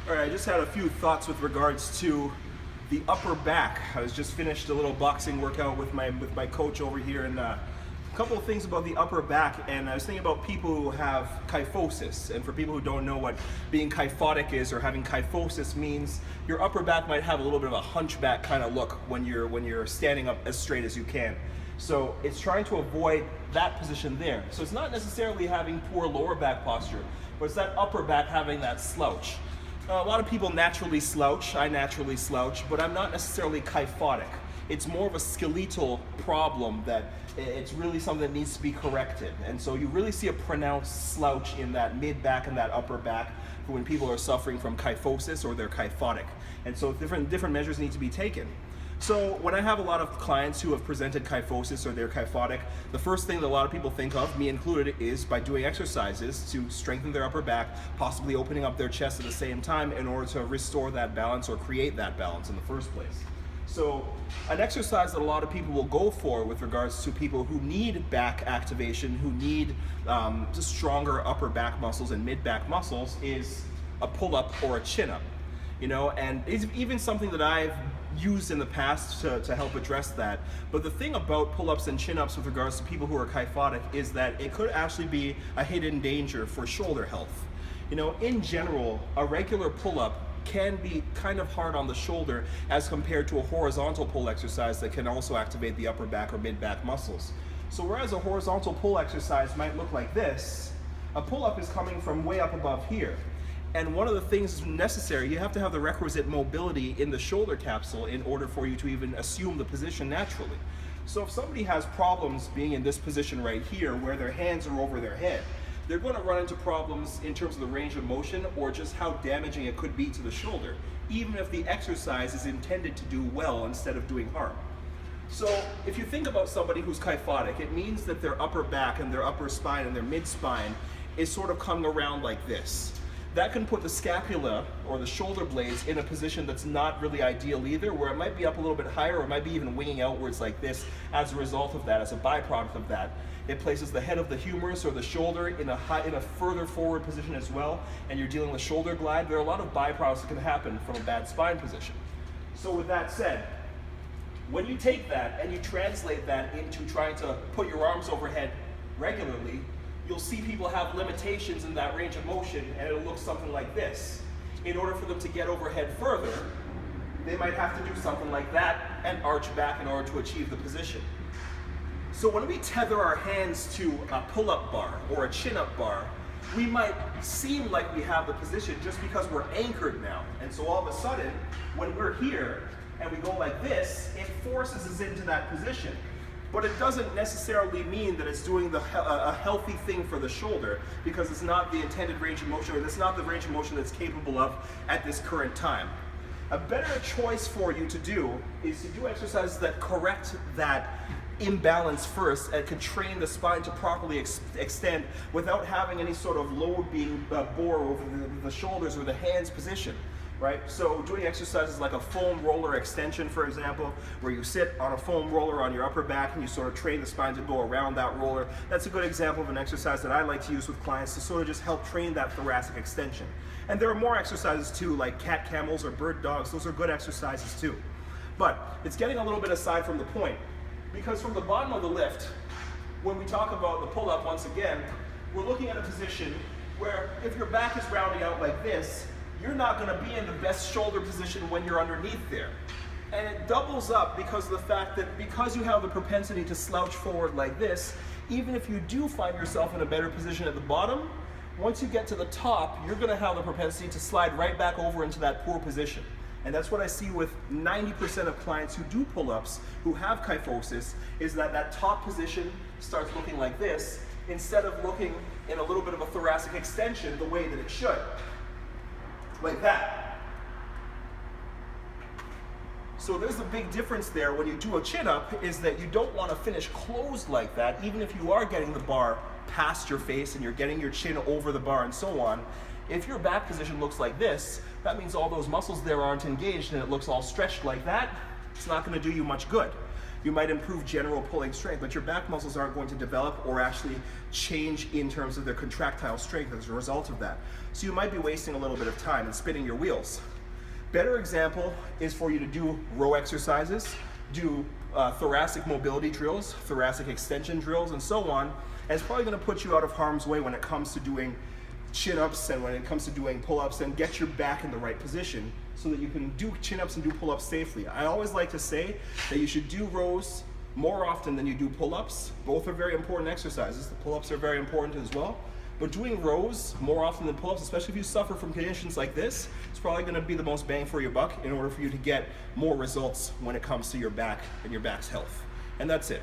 All right, I just had a few thoughts with regards to the upper back. I was just finished a little boxing workout with my coach over here, and a couple of things about the upper back. And I was thinking about people who have kyphosis. And for people who don't know what being kyphotic is, or having kyphosis means, your upper back might have a little bit of a hunchback kind of look when you're standing up as straight as you can. So it's trying to avoid that position there. So it's not necessarily having poor lower back posture, but it's that upper back having that slouch. A lot of people naturally slouch. I naturally slouch, but I'm not necessarily kyphotic. It's more of a skeletal problem that it's really something that needs to be corrected. And so you really see a pronounced slouch in that mid back and that upper back for when people are suffering from kyphosis or they're kyphotic. And so different measures need to be taken. So when I have a lot of clients who have presented kyphosis or they're kyphotic, the first thing that a lot of people think of, me included, is by doing exercises to strengthen their upper back, possibly opening up their chest at the same time in order to restore that balance or create that balance in the first place. So an exercise that a lot of people will go for with regards to people who need back activation, who need just stronger upper back muscles and mid back muscles, is a pull-up or a chin-up. And it's even something that I've used in the past to help address that. But the thing about pull-ups and chin-ups with regards to people who are kyphotic is that it could actually be a hidden danger for shoulder health. In general, a regular pull-up can be kind of hard on the shoulder as compared to a horizontal pull exercise that can also activate the upper back or mid-back muscles. So whereas a horizontal pull exercise might look like this, a pull-up is coming from way up above here. And one of the things necessary, you have to have the requisite mobility in the shoulder capsule in order for you to even assume the position naturally. So if somebody has problems being in this position right here where their hands are over their head, they're going to run into problems in terms of the range of motion or just how damaging it could be to the shoulder, even if the exercise is intended to do well instead of doing harm. So if you think about somebody who's kyphotic, it means that their upper back and their upper spine and their mid-spine is sort of coming around like this. That can put the scapula or the shoulder blades in a position that's not really ideal either, where it might be up a little bit higher or it might be even winging outwards like this as a result of that, as a byproduct of that. It places the head of the humerus or the shoulder in a further forward position as well, and you're dealing with shoulder glide. There are a lot of byproducts that can happen from a bad spine position. So with that said, when you take that and you translate that into trying to put your arms overhead regularly, you'll see people have limitations in that range of motion, and it'll look something like this. In order for them to get overhead further, they might have to do something like that and arch back in order to achieve the position. So when we tether our hands to a pull-up bar or a chin-up bar, we might seem like we have the position just because we're anchored now. And so all of a sudden, when we're here and we go like this, it forces us into that position. But it doesn't necessarily mean that it's doing a healthy thing for the shoulder, because it's not the intended range of motion, or it's not the range of motion that's capable of at this current time. A better choice for you to do is to do exercises that correct that imbalance first and can train the spine to properly extend without having any sort of load being bore over the shoulders or the hands position. Right? So doing exercises like a foam roller extension, for example, where you sit on a foam roller on your upper back and you sort of train the spine to go around that roller. That's a good example of an exercise that I like to use with clients to sort of just help train that thoracic extension. And there are more exercises too, like cat camels or bird dogs. Those are good exercises too. But it's getting a little bit aside from the point, because from the bottom of the lift, when we talk about the pull-up once again, we're looking at a position where if your back is rounding out like this, you're not going to be in the best shoulder position when you're underneath there. And it doubles up because of the fact that because you have the propensity to slouch forward like this, even if you do find yourself in a better position at the bottom, once you get to the top, you're going to have the propensity to slide right back over into that poor position. And that's what I see with 90% of clients who do pull-ups, who have kyphosis, is that that top position starts looking like this, instead of looking in a little bit of a thoracic extension the way that it should. Like that. So there's a big difference there when you do a chin-up, is that you don't want to finish closed like that, even if you are getting the bar past your face and you're getting your chin over the bar and so on. If your back position looks like this, that means all those muscles there aren't engaged and it looks all stretched like that. It's not going to do you much good. You might improve general pulling strength, but your back muscles aren't going to develop or actually change in terms of their contractile strength as a result of that. So you might be wasting a little bit of time and spinning your wheels. Better example is for you to do row exercises, do thoracic mobility drills, thoracic extension drills, and so on. And it's probably going to put you out of harm's way when it comes to doing chin-ups and when it comes to doing pull-ups, and get your back in the right position so that you can do chin-ups and do pull-ups safely. I always like to say that you should do rows more often than you do pull-ups. Both are very important exercises. The pull-ups are very important as well. But doing rows more often than pull-ups, especially if you suffer from conditions like this, it's probably going to be the most bang for your buck in order for you to get more results when it comes to your back and your back's health. And that's it.